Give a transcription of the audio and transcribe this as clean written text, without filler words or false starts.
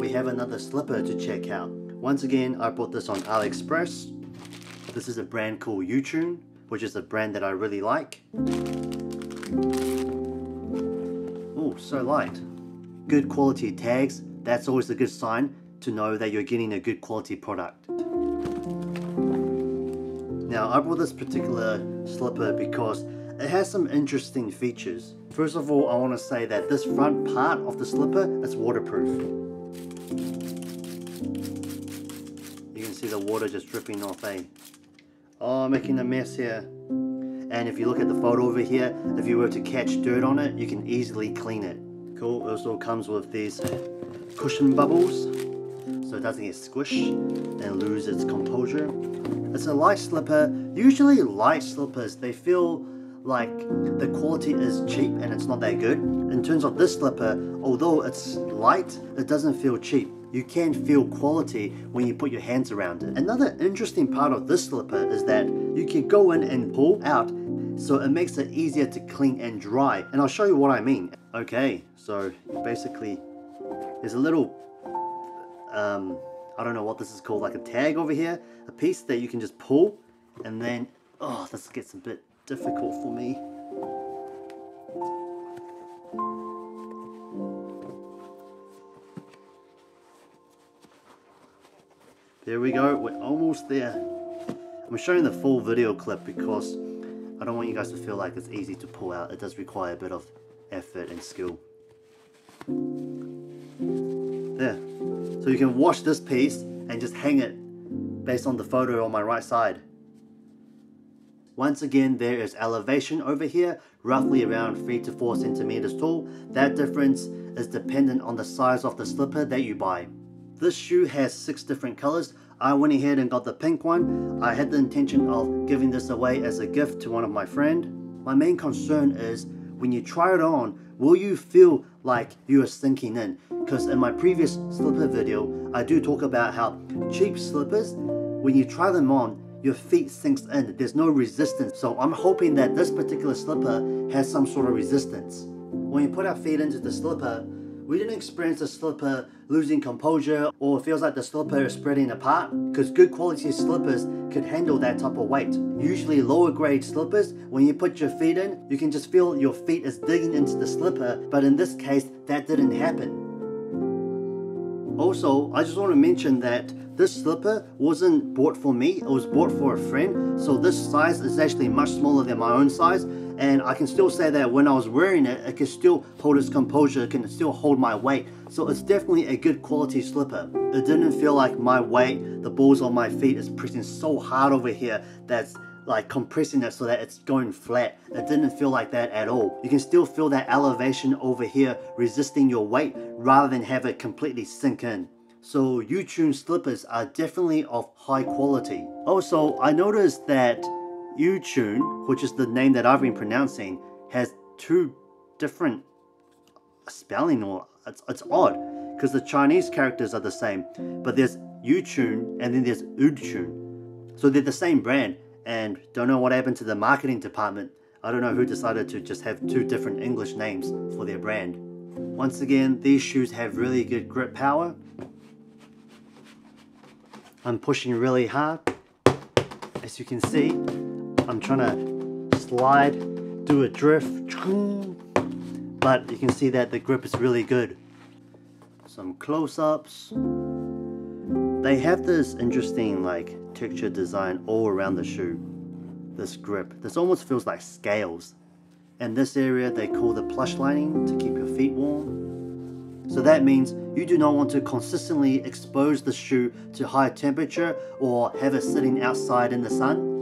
we have another slipper to check out. Once again, I bought this on AliExpress. This is a brand called UTUNE, which is a brand that I really like. Oh, so light. Good quality tags, that's always a good sign to know that you're getting a good quality product. Now, I bought this particular slipper because it has some interesting features. First of all, I want to say that this front part of the slipper is waterproof. You can see the water just dripping off, Oh, making a mess here. And if you look at the photo over here, if you were to catch dirt on it, you can easily clean it. Cool, it also comes with these cushion bubbles, so it doesn't get squished and lose its composure. It's a light slipper. Usually light slippers, they feel like the quality is cheap and it's not that good. In terms of this slipper, although it's light, it doesn't feel cheap. You can feel quality when you put your hands around it. Another interesting part of this slipper is that you can go in and pull out, so it makes it easier to clean and dry. And I'll show you what I mean. Okay, so basically there's a little, I don't know what this is called, like a tag over here, a piece that you can just pull, and then, oh, this gets a bit difficult for me. There we go, we're almost there. I'm showing the full video clip because I don't want you guys to feel like it's easy to pull out. It does require a bit of effort and skill. There. So you can wash this piece and just hang it based on the photo on my right side. Once again, there is elevation over here, roughly around 3 to 4 centimeters tall. That difference is dependent on the size of the slipper that you buy. This shoe has 6 different colors. I went ahead and got the pink one. I had the intention of giving this away as a gift to one of my friends. My main concern is when you try it on, will you feel like you are sinking in? Because in my previous slipper video, I do talk about how cheap slippers, when you try them on, your feet sinks in. There's no resistance. So I'm hoping that this particular slipper has some sort of resistance. When you put our feet into the slipper, we didn't experience the slipper losing composure or it feels like the slipper is spreading apart, because good quality slippers could handle that type of weight. Usually lower grade slippers, when you put your feet in, you can just feel your feet is digging into the slipper, but in this case, that didn't happen. Also, I just want to mention that this slipper wasn't bought for me, it was bought for a friend. So this size is actually much smaller than my own size. And I can still say that when I was wearing it, it can still hold its composure, it can still hold my weight. So it's definitely a good quality slipper. It didn't feel like my weight, the balls on my feet is pressing so hard over here that's like compressing it so that it's going flat. It didn't feel like that at all. You can still feel that elevation over here resisting your weight rather than have it completely sink in. So UTUNE slippers are definitely of high quality. Also, I noticed that UTUNE, which is the name that I've been pronouncing, has 2 different spelling, or it's odd because the Chinese characters are the same, but there's UTUNE and then there's UTUNE. So they're the same brand, and don't know what happened to the marketing department. I don't know who decided to just have 2 different English names for their brand. Once again, these shoes have really good grip power. I'm pushing really hard. As you can see, I'm trying to slide, do a drift, but you can see that the grip is really good. Some close-ups. They have this interesting like texture design all around the shoe. This grip, this almost feels like scales. And this area they call the plush lining to keep your feet warm. So that means you do not want to consistently expose the shoe to high temperature or have it sitting outside in the sun.